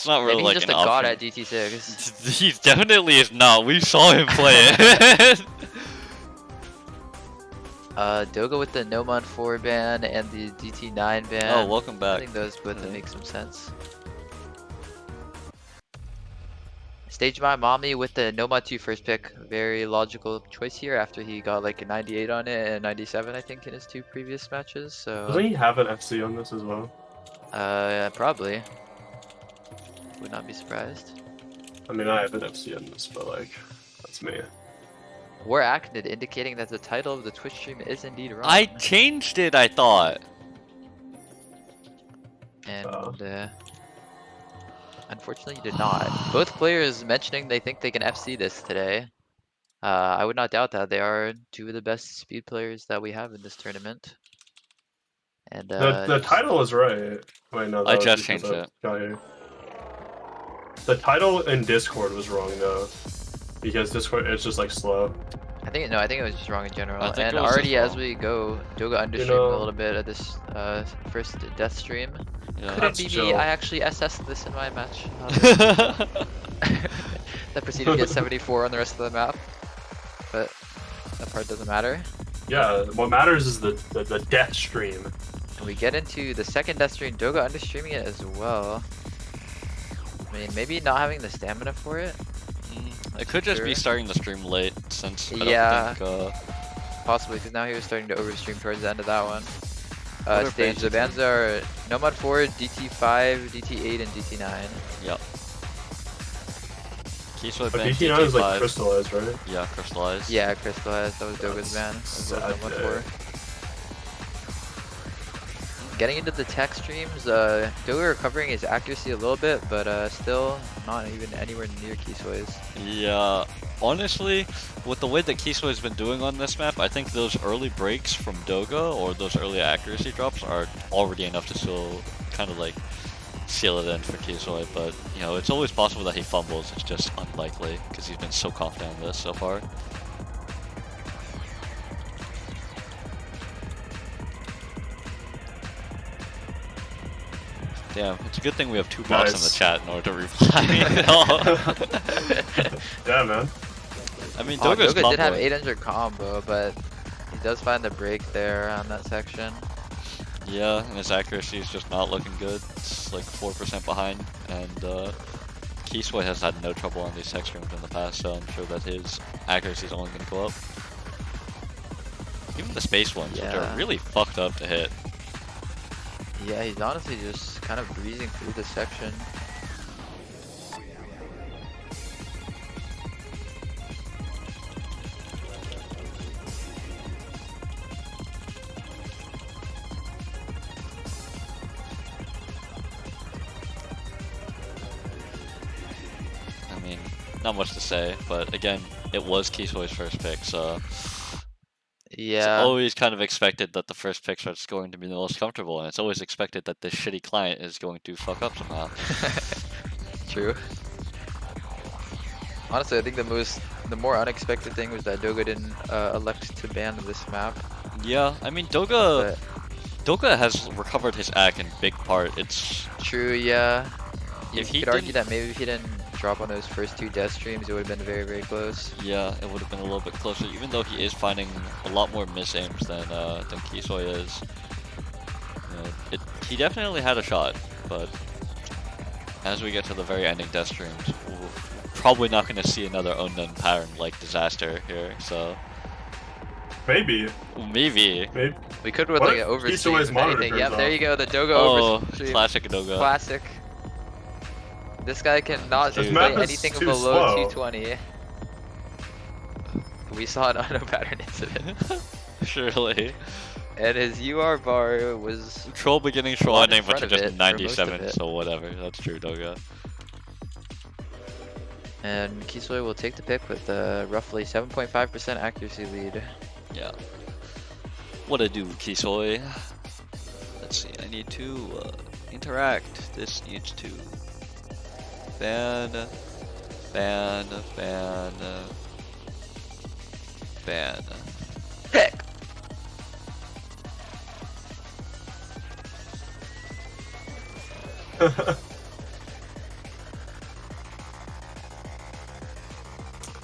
It's not really Maybe like he's just an a god option. at DT6. He definitely is not. We saw him play it. Doga with the Nomon 4 ban and the DT9 ban. Oh, welcome back. I think those both make some sense. Stage My Mommy with the Nomad 2 first pick. Very logical choice here after he got like a 98 on it and 97 I think in his 2 previous matches. So doesn't he have an FC on this as well? probably. Would not be surprised. I mean, I have an FC on this, but like, that's me. War acted, indicating that the title of the Twitch stream is indeed wrong. I changed it, I thought. And unfortunately you did not. Both players mentioning they think they can FC this today. I would not doubt that. They are 2 of the best speed players that we have in this tournament. And the title is right. Wait, no, I just changed it. The title in Discord was wrong though, because Discord it's just like slow. I think it was just wrong in general. I think And it was already just as we go, Doga understreamed a little bit at this first death stream. Yeah. Couldn't be me. I actually SS'd this in my match. That proceeded to get 74 on the rest of the map, but that part doesn't matter. Yeah, what matters is the death stream. And we get into the second death stream, Doga understreaming it as well. I mean, maybe not having the stamina for it. It could just be starting the stream late, since I Yeah. don't think, Possibly, because now he was starting to overstream towards the end of that one. What are Stage, the bans are Nomad 4, DT5, DT8, and DT9. Yep. Kisoi But ban DT9 is like DT5. crystallized, right? Yeah, crystallized. Yeah, crystallized. That was Doga's ban. As well as Nomad 4. Getting into the tech streams, Doga recovering his accuracy a little bit, but still not even anywhere near Kisoi's. Yeah, honestly, with the way that Kisoi has been doing on this map, I think those early breaks from Doga, or those early accuracy drops, are already enough to still kind of like seal it in for Kisoi, but you know, it's always possible that he fumbles. It's just unlikely, because he's been so confident in this so far. Damn, it's a good thing we have 2 bots in the chat in order to reply. Yeah, man. I mean, Doga did have 800 combo, but he does find the break there on that section. Yeah, and his accuracy is just not looking good. It's like 4% behind, and Kisoi has had no trouble on these tech streams in the past, so I'm sure that his accuracy is only going to go up. Even the space ones, which are really fucked up to hit. Yeah, he's honestly just kind of breezing through this section. I mean, not much to say, but again, it was Kisoi's first pick, so yeah, it's always kind of expected that the first pick starts going to be the most comfortable, and it's always expected that this shitty client is going to fuck up somehow. True. Honestly, I think the more unexpected thing was that Doga didn't elect to ban this map. Yeah, I mean, Doga has recovered his AC in big part. It's true, yeah. You if he could argue that maybe if he didn't drop on those first 2 death streams, it would have been very, very close. Yeah, it would have been a little bit closer, even though he is finding a lot more misaims than Kisoi is. You know, he definitely had a shot, but as we get to the very ending death streams, we're probably not going to see another unknown pattern like disaster here, so... Maybe. We could with like an overstream. Yep, there you go, the Doga overstream. Classic Doga. Classic. This guy cannot play anything below 220. We saw an unknown pattern incident. Surely. And his UR bar was... Troll beginning, troll ending, but you're just 97, so whatever. That's true, Doga. And Kisoi will take the pick with a roughly 7.5% accuracy lead. Yeah. What I do, Kisoi? Let's see, I need to interact. This needs to ban. Pick!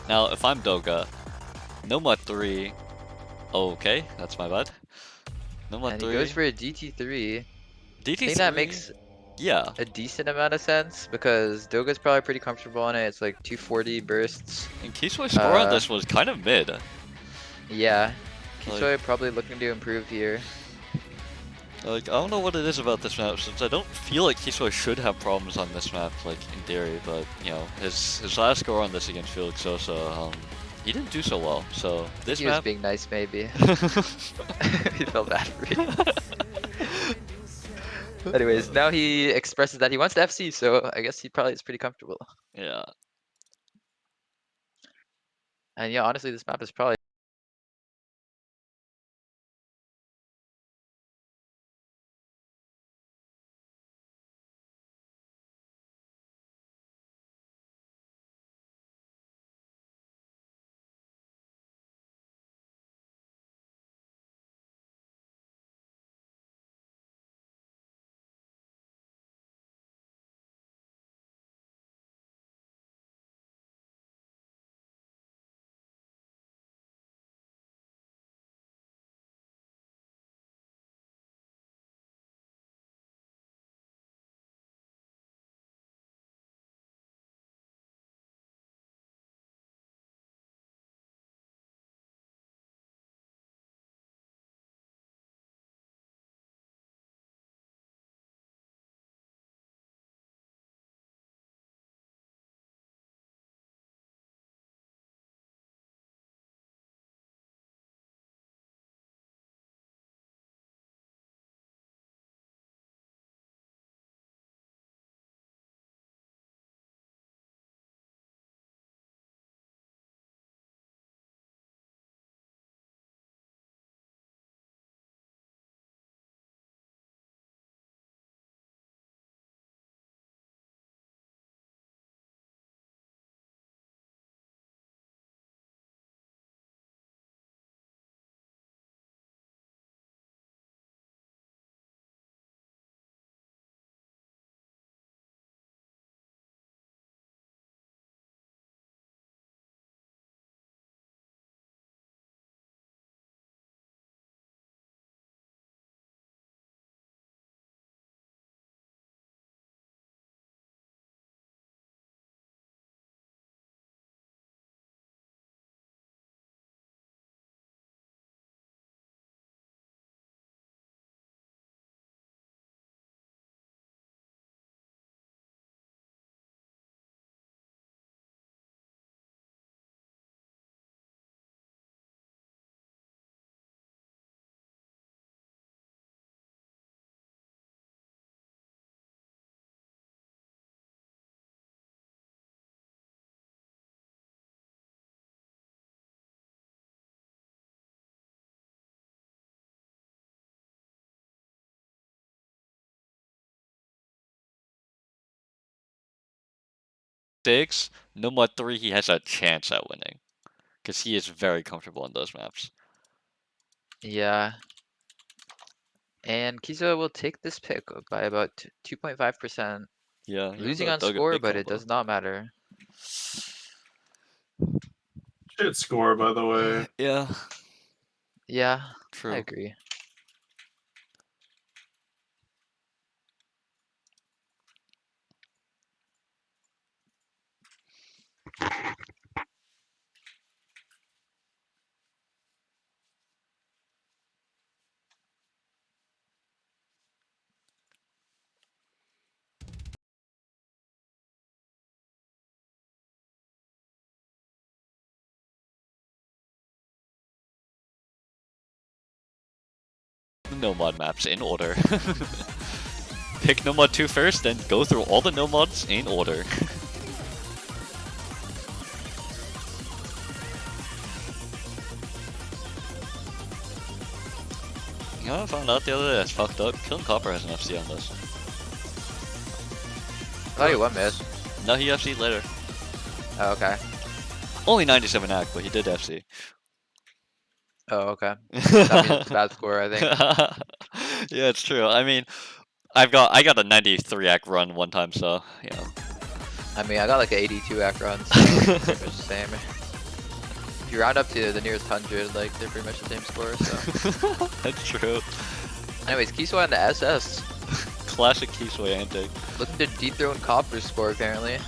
Now, if I'm Doga, no mod 3. Okay, that's my bad. No mod And he 3. goes for a DT3. I DT3. think that makes Yeah. a decent amount of sense because Doga's probably pretty comfortable on it. It's like 240 bursts. And Kisoi's score on this was kind of mid. Yeah. Like- Kisoi probably looking to improve here. Like, I don't know what it is about this map, since I don't feel like Kisoi should have problems on this map, like, in theory, but, you know, his last score on this against Felix Sosa, he didn't do so well, so this He was map... being nice, maybe. He felt bad for me. Anyways, now he expresses that he wants to FC, so I guess he probably is pretty comfortable. Yeah. And yeah, honestly, this map is probably Six, no mod 3, he has a chance at winning. Because he is very comfortable in those maps. yeah. And Kisoi will take this pick by about 2.5%. Yeah, Losing on score, but it combo. does not matter. Shit score, by the way. Yeah, Yeah, true. I agree. No mod maps in order. Pick no mod 2 first, then go through all the no mods in order. You know what I found out the other day that's fucked up? Killing Copper has an FC on this. I thought he won mid. No, he FC'd later. Oh, okay. Only 97 act, but he did FC. Oh, okay. That means it's a bad score, I think. Yeah, it's true. I mean, I got a 93 act run one time, so you know. I mean, I got like an 82 act run, so pretty much the same. you round up to the nearest 100, like they're pretty much the same score. So, That's true. anyways, Kisoi on the SS, Classic Kisoi antic. looking to dethrone Copper's score apparently.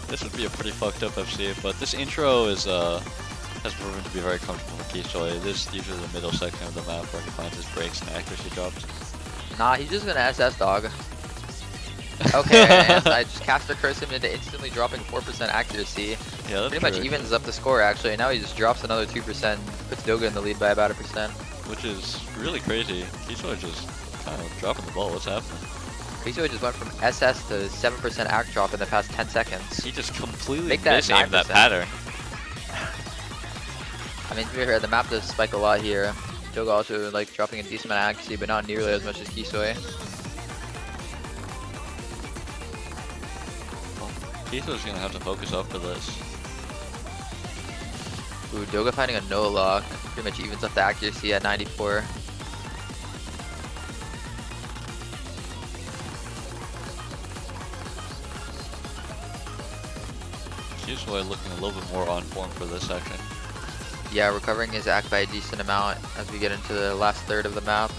This would be a pretty fucked up FC, but this intro is has proven to be very comfortable for Kisoi. This is usually the middle section of the map where he finds his breaks and accuracy drops. Nah, he's just gonna SS dog. Okay, and I just caster curse him into instantly dropping 4% accuracy. Yeah, that's Pretty much true. evens up the score actually. Now he just drops another 2%, puts Doga in the lead by about 1%. Which is really crazy. Kisoi just kind of dropping the ball. What's happening? Kisoi just went from SS to 7% act drop in the past 10 seconds. He just completely Make that misaimed that 9%. pattern. I mean, to be fair, the map does spike a lot here. Doga also like dropping a decent amount of accuracy, but not nearly as much as Kisoi. Kisoi's gonna have to focus up for this. Ooh, Doga finding a no lock. Pretty much evens up the accuracy at 94. Kisoi looking a little bit more on form for this section. Yeah, recovering his act by a decent amount as we get into the last third of the map.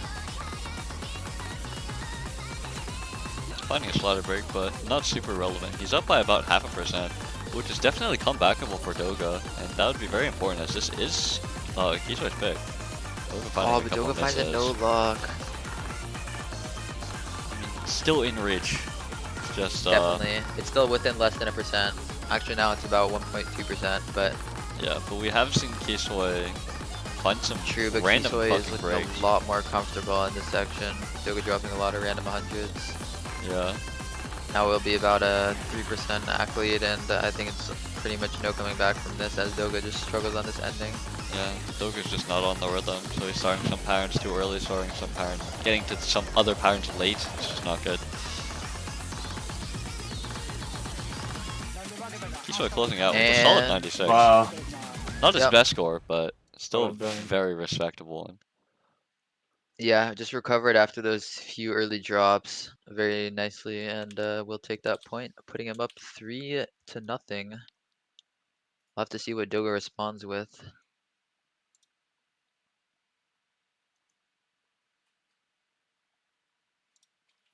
Finding a slaughter break, but not super relevant. He's up by about 0.5%, which is definitely comebackable for Doga, and that would be very important as this is Kisoi's pick. Doga finding Oh, a but couple Doga finds a misses. no lock. I mean, still in reach. It's just Definitely. It's still within less than 1%. Actually, now it's about 1.2%, but yeah, but we have seen Kisoi find some true, but random Kisoi is fucking looking breaks. a lot more comfortable in this section. Doga dropping a lot of random 100s. Yeah. Now we'll be about a 3% act lead, and I think it's pretty much no coming back from this as Doga just struggles on this ending. Yeah, Doga's just not on the rhythm, so he's starting some patterns too early, starting some patterns, getting to some other patterns late. It's just not good. Kisoi closing out with a solid And- 96. Wow. Not his Yep. best score, but still Well done. very respectable one. Yeah, just recovered after those few early drops very nicely, and we'll take that point, putting him up 3-0. We'll have to see what Doga responds with.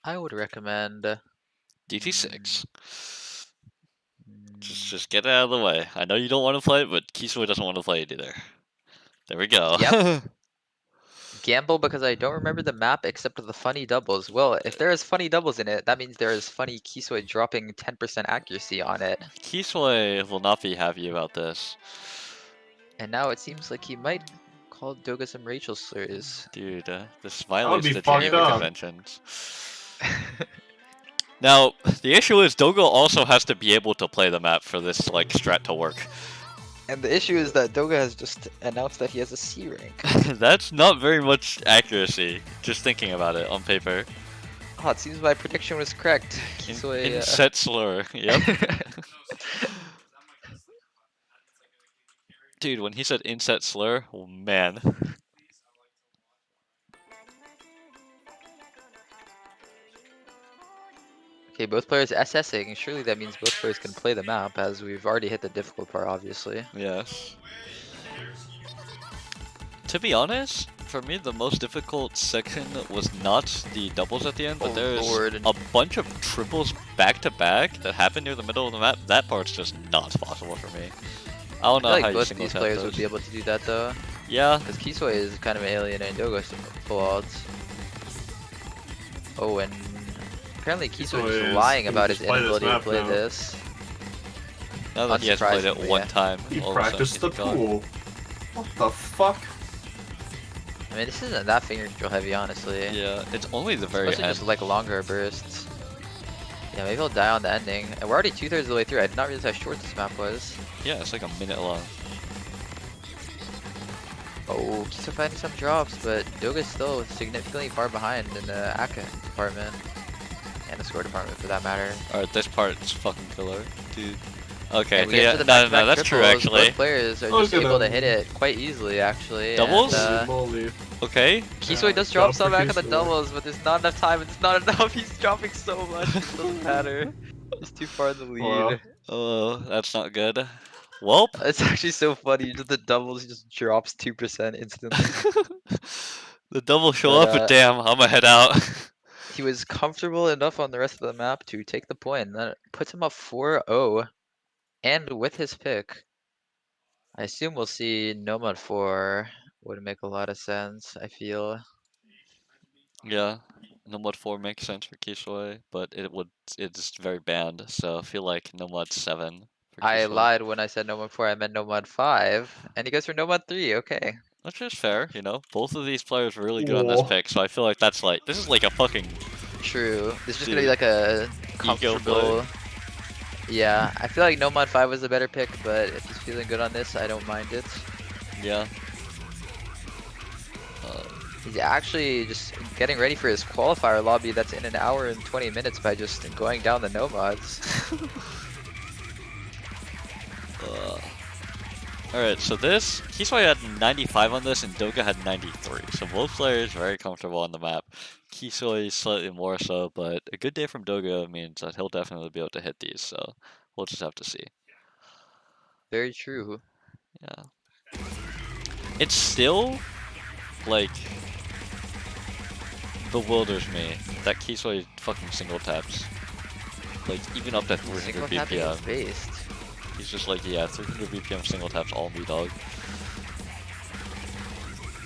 I would recommend. DT6. mm, Just get it out of the way. I know you don't want to play it, but Kisoi doesn't want to play it either. There we go. Yep. Gamble because I don't remember the map except for the funny doubles. Well, if there is funny doubles in it, that means there is funny Kisoi dropping 10% accuracy on it. Kisoi will not be happy about this. And now it seems like he might call Doga some racial slurs. Dude, this would violates be the fucked Geneva up. Conventions. Now, the issue is Doga also has to be able to play the map for this like strat to work. And the issue is that Doga has just announced that he has a C rank. That's not very much accuracy, just thinking about it on paper. Oh, it seems my prediction was correct. Kisoi, Inset slur, yep. Dude, when he said inset slur, oh man. Okay, both players SSing. Surely that means both players can play the map, as we've already hit the difficult part, obviously. Yes. To be honest, for me the most difficult section was not the doubles at the end, but Oh, there's Lord. a bunch of triples back to back that happen near the middle of the map. That part's just not possible for me. I don't know I feel how like you both single these tap players those. would be able to do that, though. Yeah, Because Kisoi is kind of an alien and Doga's full odds. Oh, and apparently Kisoi Kisoi is is- lying can about his just play this inability to map play now. this. now that he has played it Unsurprisingly, one yeah. time, He all of a sudden practiced the he's gone. pool. What the fuck? I mean, this isn't that finger control heavy, honestly. Yeah, it's only the very Especially end. just like longer bursts. Yeah, maybe he'll die on the ending. And we're already 2/3 of the way through. I did not realize how short this map was. Yeah, it's like a minute long. Oh, Kisoi finding some drops, but Doga's still significantly far behind in the AK department. And the score department for that matter. Alright, this part's fucking killer, dude. Okay, And we get yeah, to the no, back-to-back that's true triples. actually. Both players are Look just at able to them. hit it quite easily, actually. Doubles? And, Holy moly. Okay, Kisoi does Yeah, drop good some for back on the Kisoi. doubles, but there's not enough time. It's not enough. He's dropping so much. It doesn't matter. He's too far in the lead. Wow. oh, that's not good. Welp. It's actually so funny. Just the doubles, he just drops 2% instantly. The double show But, up, but damn, I'ma head out. he was comfortable enough on the rest of the map to take the point. And that puts him up 4-0. And with his pick, I assume we'll see Nomad 4. Would make a lot of sense, I feel. Yeah, Nomad 4 makes sense for Kisoi, but it's very banned, so I feel like Nomad 7 for I Kisoi. lied when I said Nomad 4, I meant Nomad 5. And he goes for Nomad 3, okay. Which is fair, you know. Both of these players were really good on this Whoa. pick, so I feel like this is like a fucking True. This is just Dude, gonna be like a ego comfortable. Yeah, I feel like Nomad 5 was a better pick, but if he's feeling good on this, I don't mind it. yeah. He's actually just getting ready for his qualifier lobby that's in an hour and 20 minutes by just going down the Nomads. Alright, so this Kisoi had 95 on this and Doga had 93. So both players very comfortable on the map. Kisoi slightly more so, but a good day from Doga means that he'll definitely be able to hit these, so we'll just have to see. Very true. Yeah. It's still like bewilders me that Kisoi fucking single taps. Like even up to 300 Single tapping is BPM. based. He's just like, yeah, 300 BPM single taps all me, dog.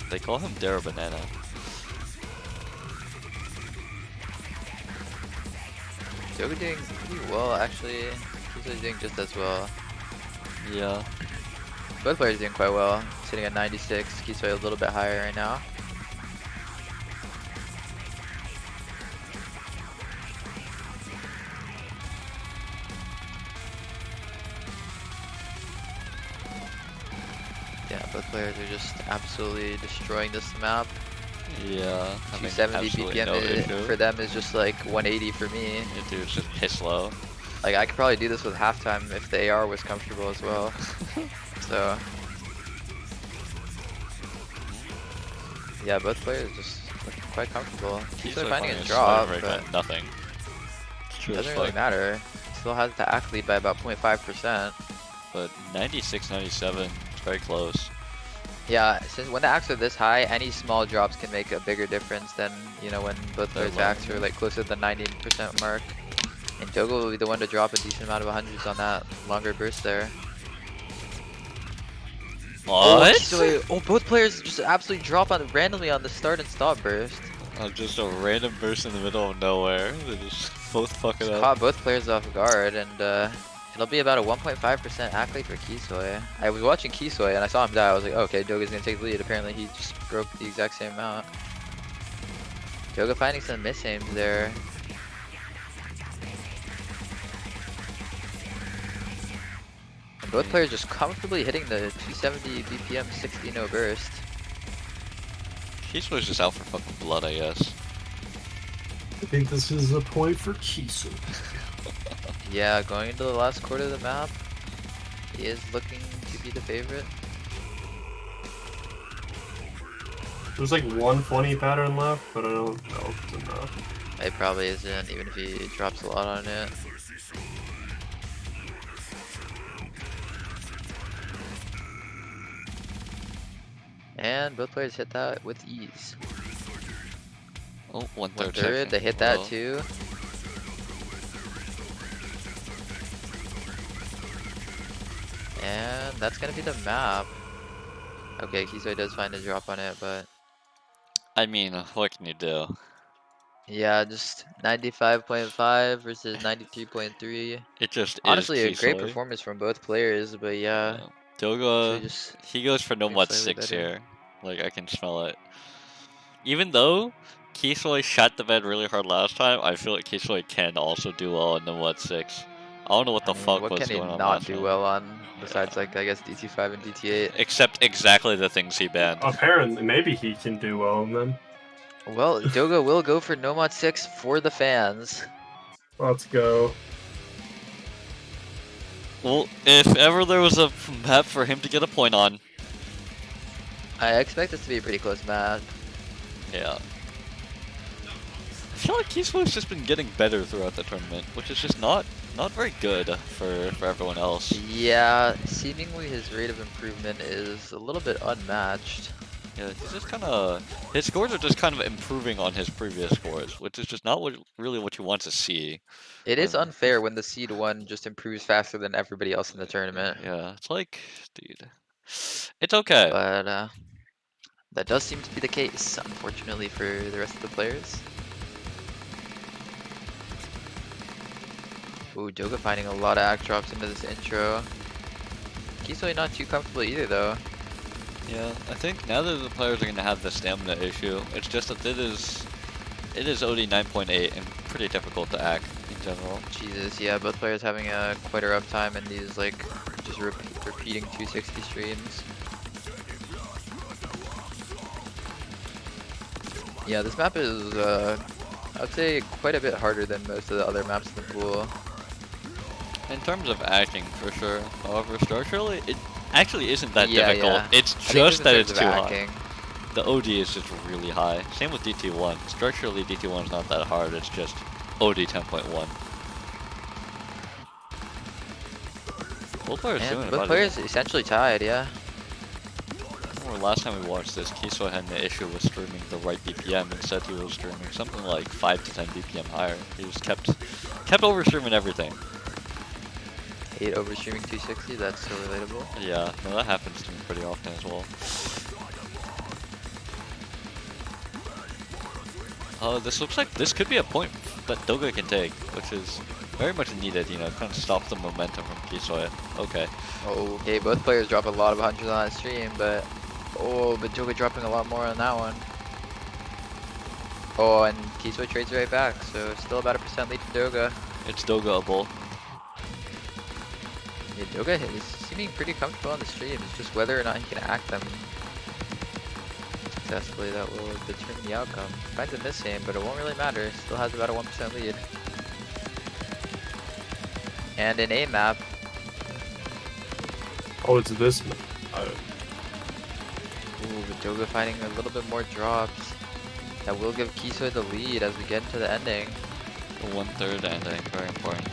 They call him Dara Banana. Doga doing pretty well, actually. He's doing just as well. Yeah. Both players doing quite well. Sitting at 96. Kisoi a little bit higher right now. Yeah, both players are just absolutely destroying this map. Yeah. I mean, 270 absolutely BPM no issue. for them is just like 180 for me. Yeah, dude, it's just piss low. Like I could probably do this with halftime if the AR was comfortable as well. So yeah, both players just look quite comfortable. He's like finding a slider drop, break but at nothing. True as doesn't really fuck. matter. Still has the athlete by about 0.5%. But 96, 97, it's very close. Yeah, since when the acts are this high, any small drops can make a bigger difference than, you know, when both They're players' low, acts are yeah. like closer to the 90% mark. And Doga will be the one to drop a decent amount of hundreds on that longer burst there. What? Oh, both players just absolutely drop on randomly on the start and stop burst. Just a random burst in the middle of nowhere. They just both fuck it Just up. caught both players off guard, and it'll be about a 1.5% accolade for Kisoi. I was watching Kisoi and I saw him die. I was like, oh, okay, Doga's gonna take the lead. Apparently, he just broke the exact same amount. Doga finding some misaims there. And both players just comfortably hitting the 270 BPM 60 no burst. Kisoi's just out for fucking blood, I guess. I think this is a point for Kisoi. Yeah, going into the last quarter of the map, he is looking to be the favorite. There's like one funny pattern left, but I don't know if it's enough. It probably isn't, even if he drops a lot on it. And both players hit that with ease. Oh, one One third. third, they hit that too. And that's gonna be the map. Okay, Kisoi does find a drop on it, but I mean, what can you do? yeah, just 95.5 versus 93.3. It just Honestly, a is great Kisoi. performance from both players, but yeah, Yeah. Doga, just he goes for no doing mod slightly 6 better. here. Like, I can smell it. Even though Kisoi shot the bed really hard last time, I feel like Kisoi can also do well in the mod 6. I don't know what the I mean, fuck what was can he going on not last do time. well on besides like I guess DT5 and DT8? Except exactly the things he banned. Apparently, maybe he can do well in them. Well, Doga will go for no mod 6 for the fans. Let's go. Well, if ever there was a map for him to get a point on, I expect this to be a pretty close map. yeah. I feel like Kisoi's just been getting better throughout the tournament, which is just not not very good for everyone else. Yeah, seemingly his rate of improvement is a little bit unmatched. Yeah, he's just kind of his scores are just kind of improving on his previous scores, which is just not really what you want to see. It is when- unfair when the seed 1 just improves faster than everybody else in the tournament. Yeah, it's like, dude, it's okay. But that does seem to be the case, unfortunately, for the rest of the players. Ooh, Doga finding a lot of act drops into this intro. Kisoi not too comfortable either, though. Yeah, I think now that the players are going to have the stamina issue, it's just that it is OD 9.8 and pretty difficult to act in general. Jesus, yeah, both players having quite a rough time in these, like, just repeating 260 streams. Yeah, this map is, I would say, quite a bit harder than most of the other maps in the pool. In terms of acting, for sure. However, structurally, it actually isn't that Yeah, difficult. yeah. It's I think just in that terms it's of too acting. high. The OD is just really high. Same with DT1. Structurally, DT1 is not that hard. It's just OD 10.1. Both players doing And about both players essentially tied, yeah. I remember last time we watched this, Kisoi had an issue with streaming the right BPM. Instead, he was streaming something like 5 to 10 BPM higher. He just kept over streaming everything. Hate overstreaming 260, that's so relatable. Yeah, no, that happens to me pretty often as well. This looks like this could be a point that Doga can take, which is very much needed, you know, kind of stop the momentum from Kisoi. Okay. Okay, both players drop a lot of hundreds on that stream, but but Doga dropping a lot more on that one. Oh, and Kisoi trades right back, so still about a % lead for Doga. It's Doga-able. Yeah, Doga is seeming pretty comfortable on the stream. It's just whether or not he can act them successfully that will determine the outcome. Finds a miss aim, but it won't really matter. Still has about a 1% lead. And an A map. Oh, it's this. Ooh, but Doga finding a little bit more drops. That will give Kisoi the lead as we get into the ending. The 1/3 ending, very important.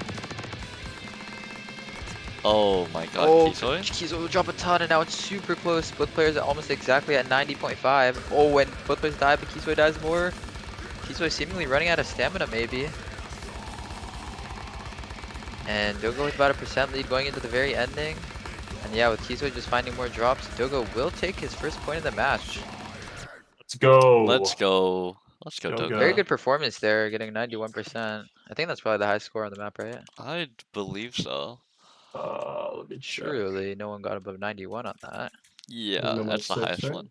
Oh my god, Oh, Kisoi? Kisoi will drop a ton, and now it's super close. Both players are almost exactly at 90.5. Oh, and both players die, but Kisoi dies more. Kisoi seemingly running out of stamina, maybe. And Doga with about a % lead going into the very ending. And yeah, with Kisoi just finding more drops, Doga will take his first point of the match. Let's go. Let's go. Let's go, Doga. Doga. Very good performance there, getting 91%. I think that's probably the highest score on the map, right? I believe so. Let me check. Surely no one got above 91 on that. Yeah, No that's the more highest six, one.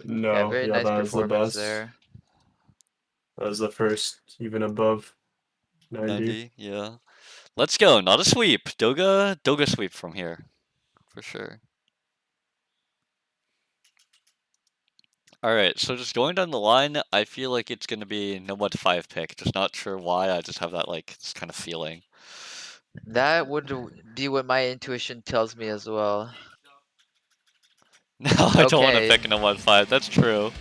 No, Yeah, very nice that is the performance best. there. That was the first, even above 90. 90, yeah. Let's go, not a sweep. Doga sweep from here. For sure. Alright, so just going down the line, I feel like it's gonna be no what 5 pick. Just not sure why, I just have that like this kind of feeling. That would be what my intuition tells me as well. No, I don't want to Okay. pick no 1-5, that's true.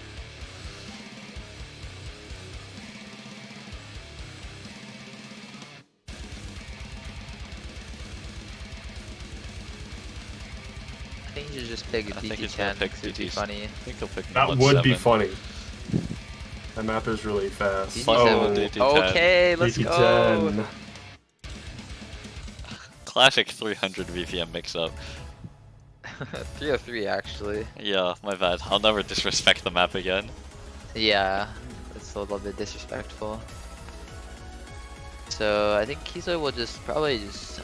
I think he should just pick a I think he's gonna DT10. pick It would be DT. funny. I think he'll pick That 1-7. would be funny. That map is really fast. DT7. Oh, DT10. Okay, let's go. DT10. Classic 300 VPM mix-up. 303 actually. Yeah, my bad. I'll never disrespect the map again. Yeah, it's a little bit disrespectful. So I think Kisoi will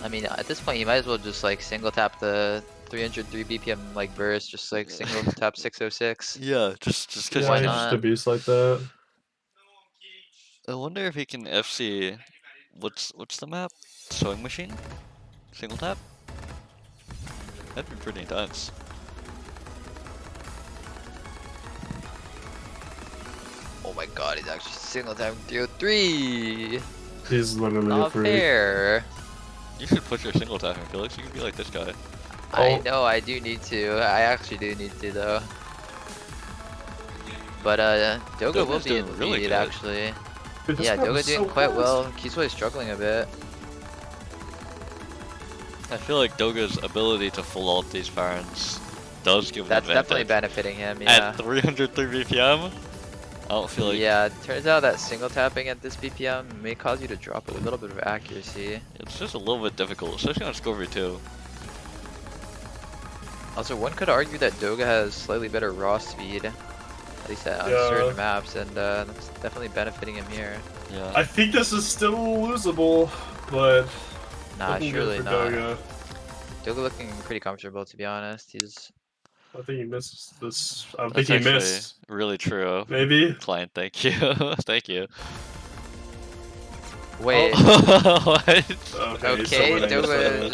I mean, at this point he might as well just like single tap the 303 BPM like burst, just like single tap 606. Yeah, just cause Why Yeah, he he's can. just not? a beast like that. I wonder if he can FC. What's the map? Sewing machine? Single tap? That'd be pretty intense. Oh my god, he's actually single tapping 303. He's literally a Not freak. fair. You should put your single tapping, Felix. You could be like this guy. I Oh. know I do need to. I actually do need to though. But Doga will Doga's be in doing the really lead good. actually. Dude, this Yeah, map Doga is doing so quite fast. well. Kisoi is struggling a bit. I feel like Doga's ability to full alt these Barons does give an That's definitely advantage. benefiting him, yeah. At 303 BPM, I don't feel like Yeah, it turns out that single tapping at this BPM may cause you to drop a little bit of accuracy. it's just a little bit difficult, especially on Scorpio 2. Also, one could argue that Doga has slightly better raw speed, at least on certain maps, and that's definitely benefiting him here. Yeah. I think this is still losable, but Nah, looking good surely for not. Doga. Doga looking pretty comfortable, to be honest. He's I think he missed this. I That's think he actually missed. really true. Maybe. Client, thank you. Thank you. wait. Oh, what? Okay, he's still Okay, winning, he's still Doga winning.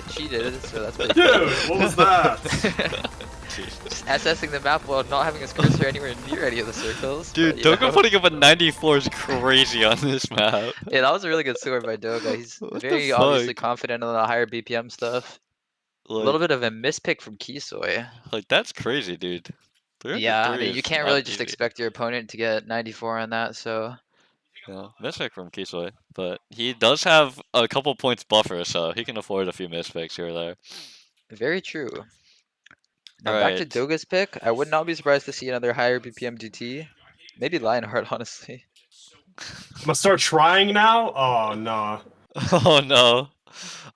just cheated, so that's pretty Dude, what was that? Jesus. assessing the map while not having his cursor anywhere near any of the circles. Dude, but, you Doga know. putting up a 94 is crazy on this map. Yeah, that was a really good score by Doga. He's What the very obviously fuck? confident on the higher BPM stuff. A little bit of a mispick from Kisoi. Like that's crazy, dude. Yeah, I 303 mean, you is can't not really just easy. expect your opponent to get 94 on that, so. Yeah, mispick from Kisoi, but he does have a couple points buffer, so he can afford a few mispicks here or there. Very true. Now back to Alright. Doga's pick. I would not be surprised to see another higher BPM GT. Maybe Lionheart, honestly. I'm gonna start trying now? Oh, nah. Oh no.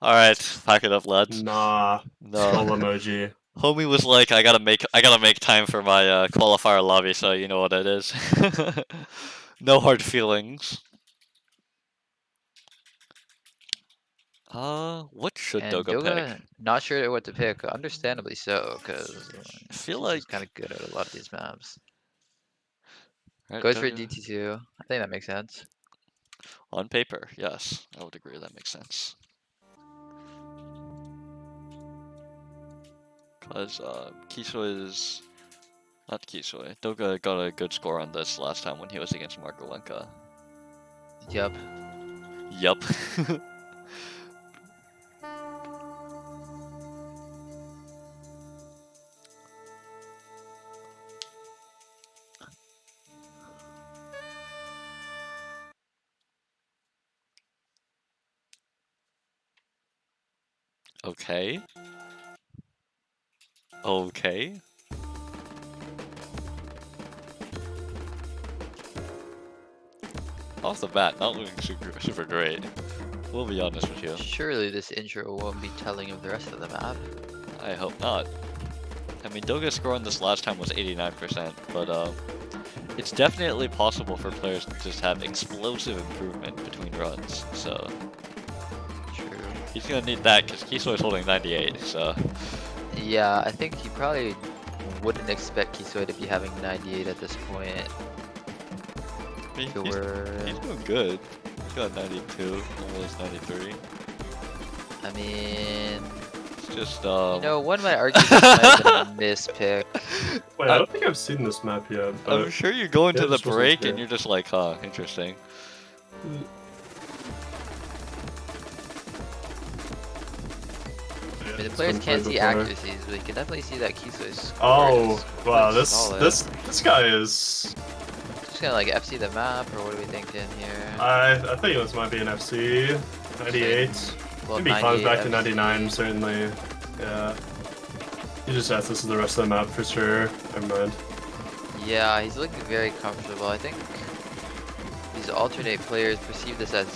Alright, pack it up, lads. Nah. No. Skull emoji. Homie was like, I gotta make time for my qualifier lobby, so you know what it is. No hard feelings. What should And Doga Doga, pick? not sure what to pick. Understandably so, because I feel he's like kind of good at a lot of these maps. right, Goes for Doga, DT2. I think that makes sense. on paper, yes, I would agree that makes sense. Cause Kisoi is not Kisoi. Doga got a good score on this last time when he was against Margolenka. Yep. Yup. Okay. Okay. Off the bat, not looking super great. We'll be honest with you. Surely this intro won't be telling of the rest of the map. I hope not. I mean, Doga's score on this last time was 89%, but it's definitely possible for players to just have explosive improvement between runs. So True. he's gonna need that because Kisoi's holding 98. So Yeah, I think he probably wouldn't expect Kisoi to be having 98 at this point. I mean, So he's we're, doing good. He's got 92, almost 93. I mean, It's just you know, one might argue this might have been a mispick. Wait, I don't think I've seen this map yet, but I'm sure you go into yeah, the this wasn't break clear. and you're just like, huh, interesting. I mean, the players can't see accuracies, but you can definitely see that Kisoi's score Oh, is wow, quite this solid. this guy is. Just gonna like FC the map, or what are we thinking here? I think this might be an FC 98. Well, Maybe he climbs 98 back to FC. 99, certainly. Yeah. He just has this is the rest of the map for sure. Never mind. Yeah, he's looking very comfortable. I think these alternate players perceive this as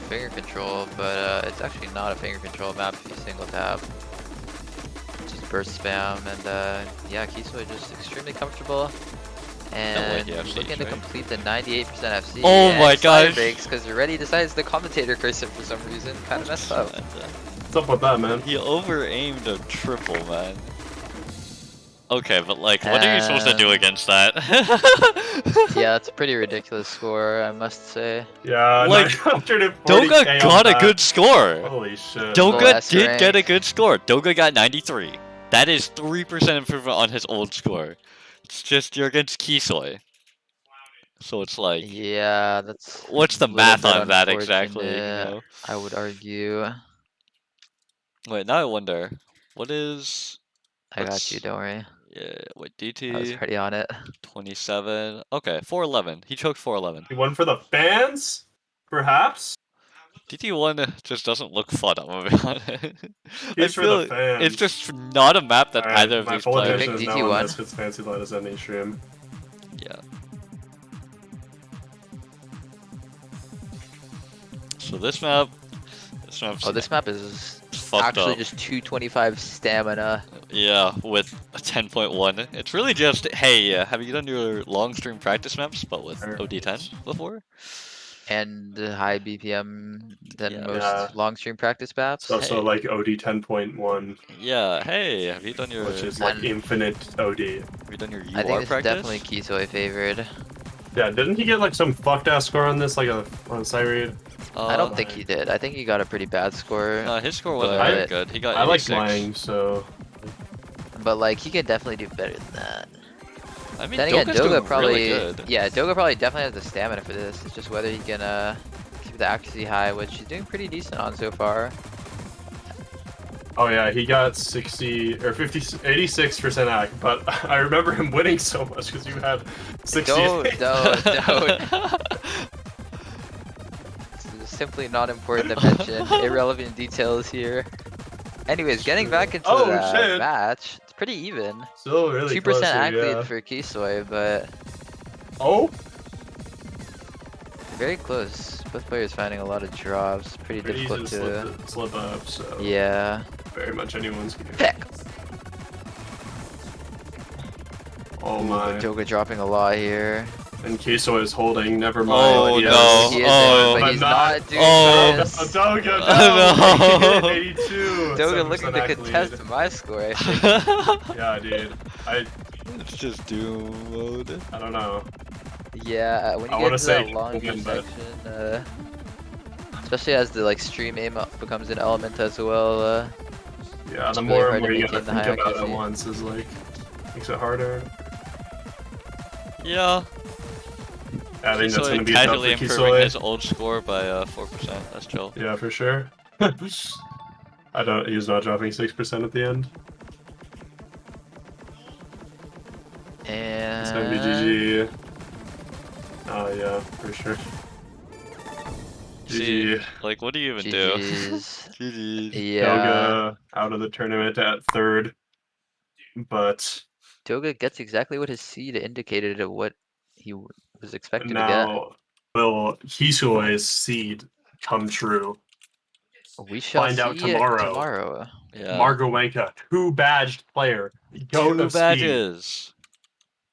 finger control, but it's actually not a finger control map if you single tap. Just burst spam, and yeah, Kisoi just extremely comfortable. And he FCs, looking to right? complete the 98% FC. Oh my gosh. Breaks because already decides the commentator cursor for some reason. Kind of messed up. What's up with that, man? He over-aimed a triple, man. Okay, but like, what are you supposed to do And- against that? Yeah, it's a pretty ridiculous score, I must say. Yeah, Like, 940K Doga on got a that. good score. Holy shit. Doga S did get a rank. good score. Doga got 93. That is 3% improvement on his old score. It's just you're against Kisoi. So it's like, Yeah, that's what's the a little math bit on that exactly, you unfortunate, know? I would argue. Wait, now I wonder, what is... I got you, don't worry. Yeah, wait, I was DT, already on it. 27. Okay, 411. He choked 411. He won for the fans? Perhaps? DT1 just doesn't look fun, I'm gonna be honest. I He's for feel the like fans. it's just not a map that Alright, either of my these full players. attention is pick now on DT1? Misfits Fancy Let us any stream. Yeah. So this map's Oh, this map is fucked actually up. just 225 stamina. Yeah, with a 10.1. It's really just, hey, have you done your long stream practice maps, but with OD10 before? And high BPM than Yeah. most Yeah. long stream practice maps. So Hey. like OD 10.1, Yeah, hey, have you done your which is like And- infinite OD. have you done your UR I think this is practice? definitely Kisoi favored. Yeah, didn't he get like some fucked ass score on this, like on side read? I don't think he did. I think he got a pretty bad score. No, his score wasn't but- very good. He got I like 86. flying, so But like he could definitely do better than that. I mean, Then again, Doga's Doga doing probably, really good. yeah, Doga probably definitely has the stamina for this. It's just whether he can keep the accuracy high, which he's doing pretty decent on so far. oh yeah, he got 60 or 50, 86% act, but I remember him winning so much because you had 60. Don't. It's simply not important to mention. Irrelevant details here. Anyways, getting back into Oh, the shit. match, it's pretty even. Still really 2% close here, act yeah. lead for Kisoi, but Oh, very close. Both players finding a lot of drops. Pretty pretty easy difficult to to. slip up, so Yeah. very much anyone's game. Heck. Oh my. Doga dropping a lot here. And Kisoi is holding, never mind. Oh, he no. has- He isn't, Oh, but I'm he's not- not doing oh, this. Doga, Oh, no! no. 82! Doga 7% looking to act contest lead. my score, I think. Yeah, dude. It's just doom mode. I don't know. Yeah, when I you wanna get into that say longer Dogan, but- section, especially as the like stream aim up becomes an element as well. Yeah, It's the really more hard and to more you gotta maintain the think high about it accuracy. once is like, makes it harder. Yeah. I think that's Kisoi gonna be enough casually for improving Kisoi. his old score by 4%. That's chill. Yeah, for sure. He's not dropping 6% at the end. It's gonna be And GG. Oh yeah, for sure. See, GG. like, what do you even do? GG's. GG. Yeah, Doga out of the tournament at 3rd. But Doga gets exactly what his seed indicated of what he was expected to now will Kisoi's seed come true? get. We shall find see out tomorrow. tomorrow. Yeah. Margowenka, 2-badged player. Goat Two of speed. badges.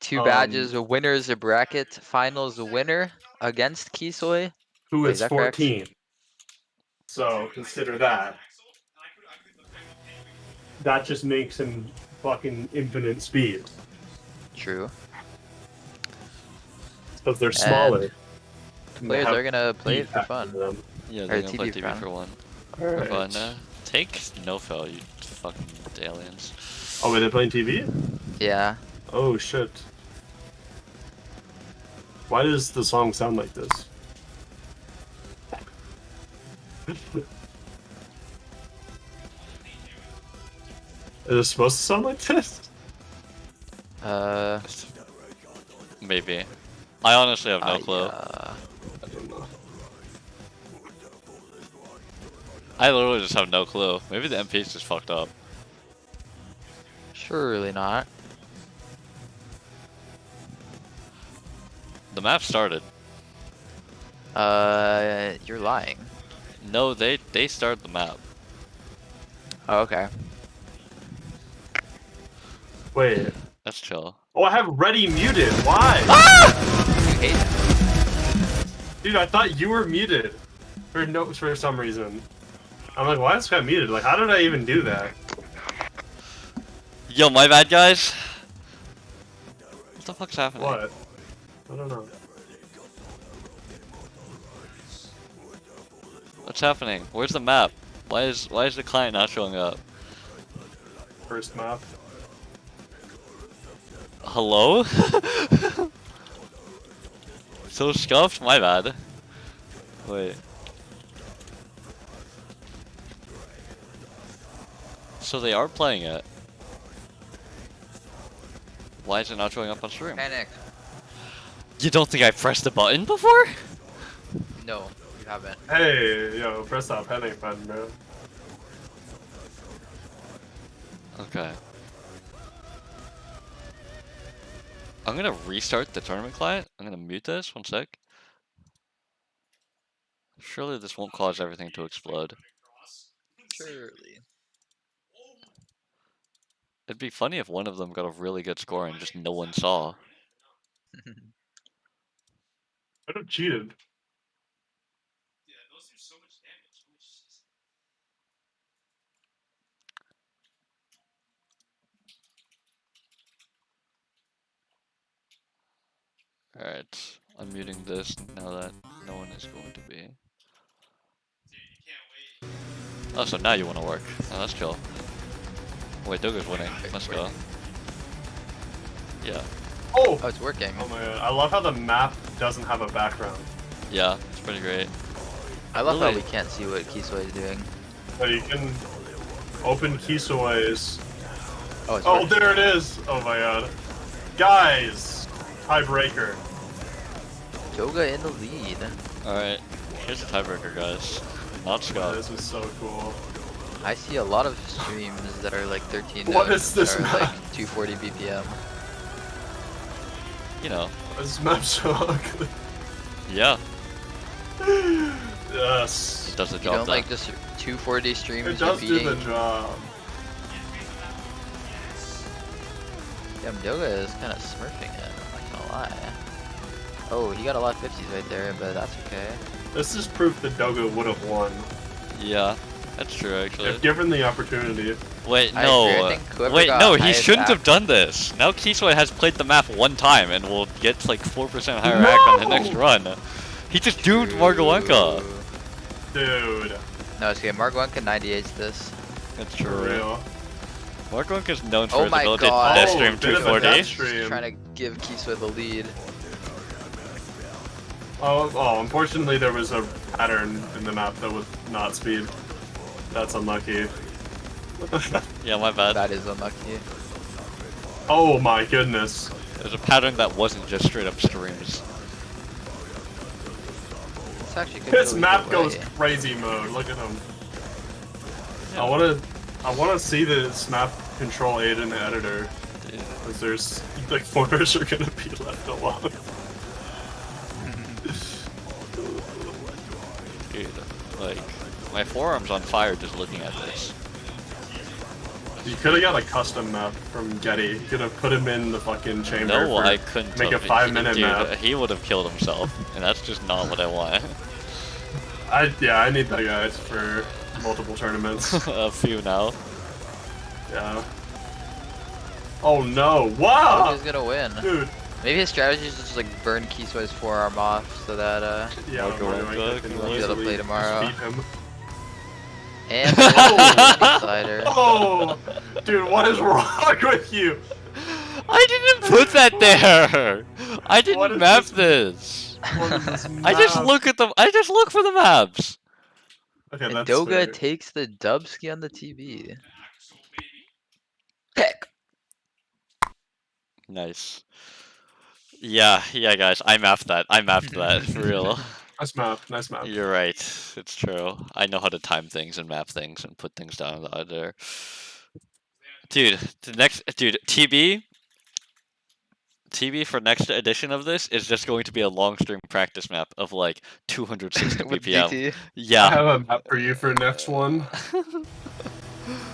2 badges, a winner's a bracket, finals a winner against Kisoi. Who Wait, is is that correct? 14. So consider that. That just makes him fucking infinite speed. True. Because they're smaller. And they Players have are gonna play it speed for factor fun. to them. Yeah, Or they're gonna play TV TV for for one. Alright. For fun. Take no fail, you fucking aliens. Oh, wait, they're playing TV? Yeah. Oh, shit. Why does the song sound like this? Is it supposed to sound like this? Maybe. I honestly have no clue. Yeah. I don't know. I literally just have no clue. Maybe the MP's just fucked up. Surely not. The map started. You're lying. No, they started the map. Oh, okay. Wait. That's chill. Oh, I have ready muted. Why? You hate it. Dude, I thought you were muted. For some reason. I'm like, why is this guy muted? Like, how did I even do that? Yo, my bad, guys. What the fuck's happening? What? I don't know. What's happening? Where's the map? Why is the client not showing up? First map. Hello? So scuffed? My bad. Wait. So they are playing it. Why is it not showing up on stream? Panic. You don't think I pressed the button before? No, you Haven't. Hey, yo, press that panic button, bro. Okay. I'm gonna restart the tournament client. I'm gonna mute this, 1 sec. Surely this won't cause everything to explode. Surely. It'd be funny if one of them got a really good score and just no one saw. I'd have cheated. Alright, I'm muting this now that no one is going to be. Oh, so now you want to work. Oh, that's chill. Wait, Doga's winning. Let's go. Yeah. Oh! Oh, it's working. Oh my god, I love how the map doesn't have a background. Yeah, it's pretty great. I love how Really? we can't see what Kisoi is doing. But you can open Kisoi's. Oh, it's Oh, working. there it is! Oh my god. Guys! Tiebreaker. Doga in the lead. Alright, here's the tiebreaker, guys. Not Scott. This is so cool. I see a lot of streams that are like 13 What nodes is this that are map? like 240 BPM. You know. This map's so ugly. Yeah, Yes. it does the You job don't though. like just 240 streams It does do repeating. the job. Damn, Doga is kind of smurfing it, I'm not gonna lie. Oh, he got a lot of 50s right there, but that's okay. This is proof that Doga would have won Yeah, that's true actually. if given the opportunity. Wait, I no. agree, I think whoever Wait, got no, he highest shouldn't have act- done this. Now Kisoi has played the map one time and will get like 4% higher act on the next No! run. He just doomed Margowenka. Dude, No, it's okay. Margowenka 98's this. That's for true. real. Margowenka's known for Oh his my ability to God. death Oh, stream bit of a 240. death stream. Trying to give Kisoi the lead. Oh, unfortunately there was a pattern in the map that was not speed. That's unlucky. Yeah, my bad. That is unlucky. Oh my goodness. There's a pattern that wasn't just straight up streams. This actually could This go map either goes way. crazy mode. Look at him. Yeah. I wanna see this map control aid in the editor, Dude. because there's the corners are gonna be left alone. Dude, like, my forearm's on fire just looking at this. You could have got a custom map from Getty. You could have put him in the fucking chamber. No, for, I couldn't make have. a 5-minute Dude, map. he would have killed himself, and that's just not what I want. I need that guy for multiple tournaments. A few now. Yeah. Oh no! Wow! Doga's gonna win. Dude. Maybe his strategy is just like burn Kisoi's forearm off so that Yeah, Margowenka can can win. He'll play easily tomorrow. just beat him. and the slider. Oh, dude, what is wrong with you? I didn't put that there. I What didn't is map this? this. What is this I just map? look at them. I just look for the maps. Okay, And that's Doga fair. takes the dubski on the TV. Heck. Nice. Yeah, guys. I mapped that. I mapped that for real. Nice map. Nice map. You're right. It's true. I know how to time things and map things and put things down in the editor. Dude, TB for next edition of this is just going to be a long stream practice map of like 260 With BPM. DT. I Yeah. have a map for you for next one.